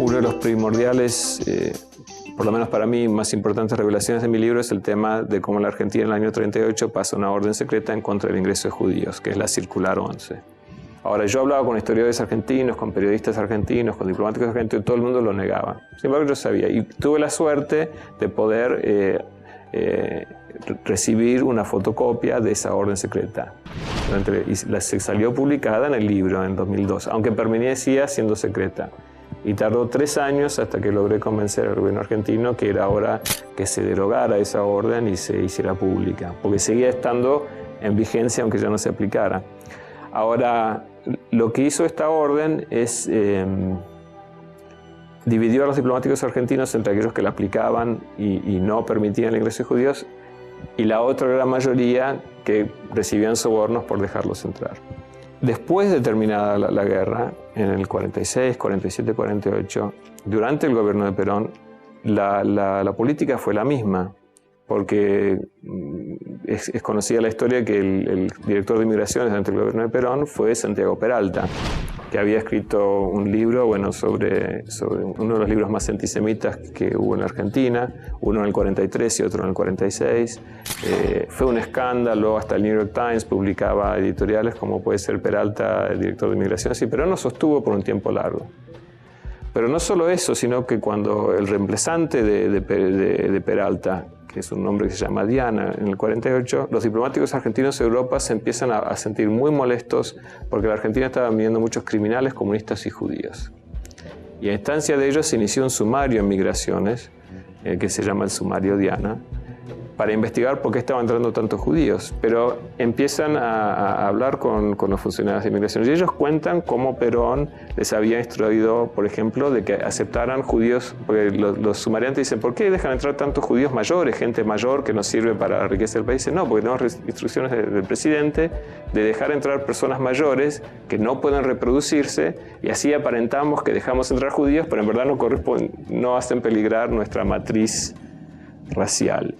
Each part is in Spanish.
Uno de los primordiales, por lo menos para mí, más importantes revelaciones de mi libro es el tema de cómo la Argentina en el año 38 pasa una orden secreta en contra del ingreso de judíos, que es la Circular 11. Ahora, yo hablaba con historiadores argentinos, con periodistas argentinos, con diplomáticos argentinos, y todo el mundo lo negaba. Sin embargo, yo sabía, y tuve la suerte de poder recibir una fotocopia de esa orden secreta. Y se salió publicada en el libro en 2002, aunque permanecía siendo secreta. Y tardó 3 años hasta que logré convencer al gobierno argentino que era hora que se derogara esa orden y se hiciera pública, porque seguía estando en vigencia aunque ya no se aplicara. Ahora, lo que hizo esta orden es dividió a los diplomáticos argentinos entre aquellos que la aplicaban y no permitían el ingreso de judíos, y la otra gran mayoría que recibían sobornos por dejarlos entrar. Después de terminada la guerra, en el 46, 47, 48, durante el gobierno de Perón, la política fue la misma, porque es conocida la historia que el director de Migraciones durante el gobierno de Perón fue Santiago Peralta, que había escrito un libro sobre uno de los libros más antisemitas que hubo en la Argentina, uno en el 43 y otro en el 46. Fue un escándalo, hasta el New York Times publicaba editoriales como puede ser Peralta, el director de Migraciones, y Perón lo sostuvo por un tiempo largo. Pero no solo eso, sino que cuando el reemplazante de Peralta, que es un hombre que se llama Diana, en el 48, los diplomáticos argentinos de Europa se empiezan a sentir muy molestos porque la Argentina estaba viviendo muchos criminales comunistas y judíos. Y a instancia de ellos se inició un sumario en migraciones, que se llama el sumario Diana, para investigar por qué estaban entrando tantos judíos. Pero empiezan a hablar con los funcionarios de inmigración y ellos cuentan cómo Perón les había instruido, por ejemplo, de que aceptaran judíos, porque los sumariantes dicen, ¿por qué dejan entrar tantos judíos mayores, gente mayor que no sirve para la riqueza del país? Dicen, no, porque tenemos instrucciones del presidente de dejar entrar personas mayores que no pueden reproducirse y así aparentamos que dejamos entrar judíos, pero en verdad no hacen peligrar nuestra matriz racial.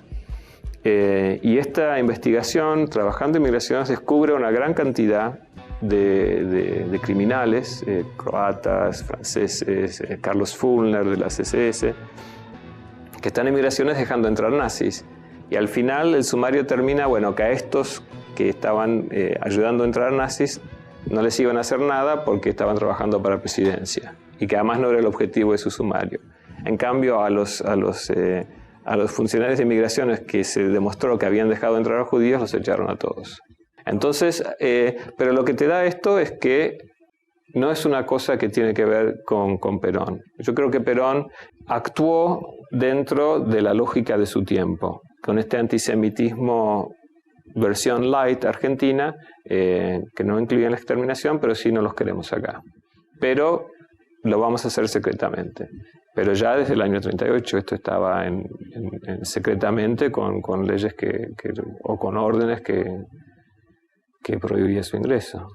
Y esta investigación, trabajando en migraciones, descubre una gran cantidad de criminales, croatas, franceses, Carlos Fulner de las SS, que están en migraciones dejando entrar nazis. Y al final el sumario termina, bueno, que a estos que estaban ayudando a entrar nazis no les iban a hacer nada porque estaban trabajando para la presidencia y que además no era el objetivo de su sumario. En cambio, a los funcionarios de migraciones que se demostró que habían dejado entrar a judíos, los echaron a todos. Entonces, pero lo que te da esto es que no es una cosa que tiene que ver con Perón. Yo creo que Perón actuó dentro de la lógica de su tiempo, con este antisemitismo versión light argentina, que no incluye la exterminación, pero sí no los queremos acá. Pero lo vamos a hacer secretamente. Pero ya desde el año 38 esto estaba secretamente con leyes o con órdenes que prohibía su ingreso.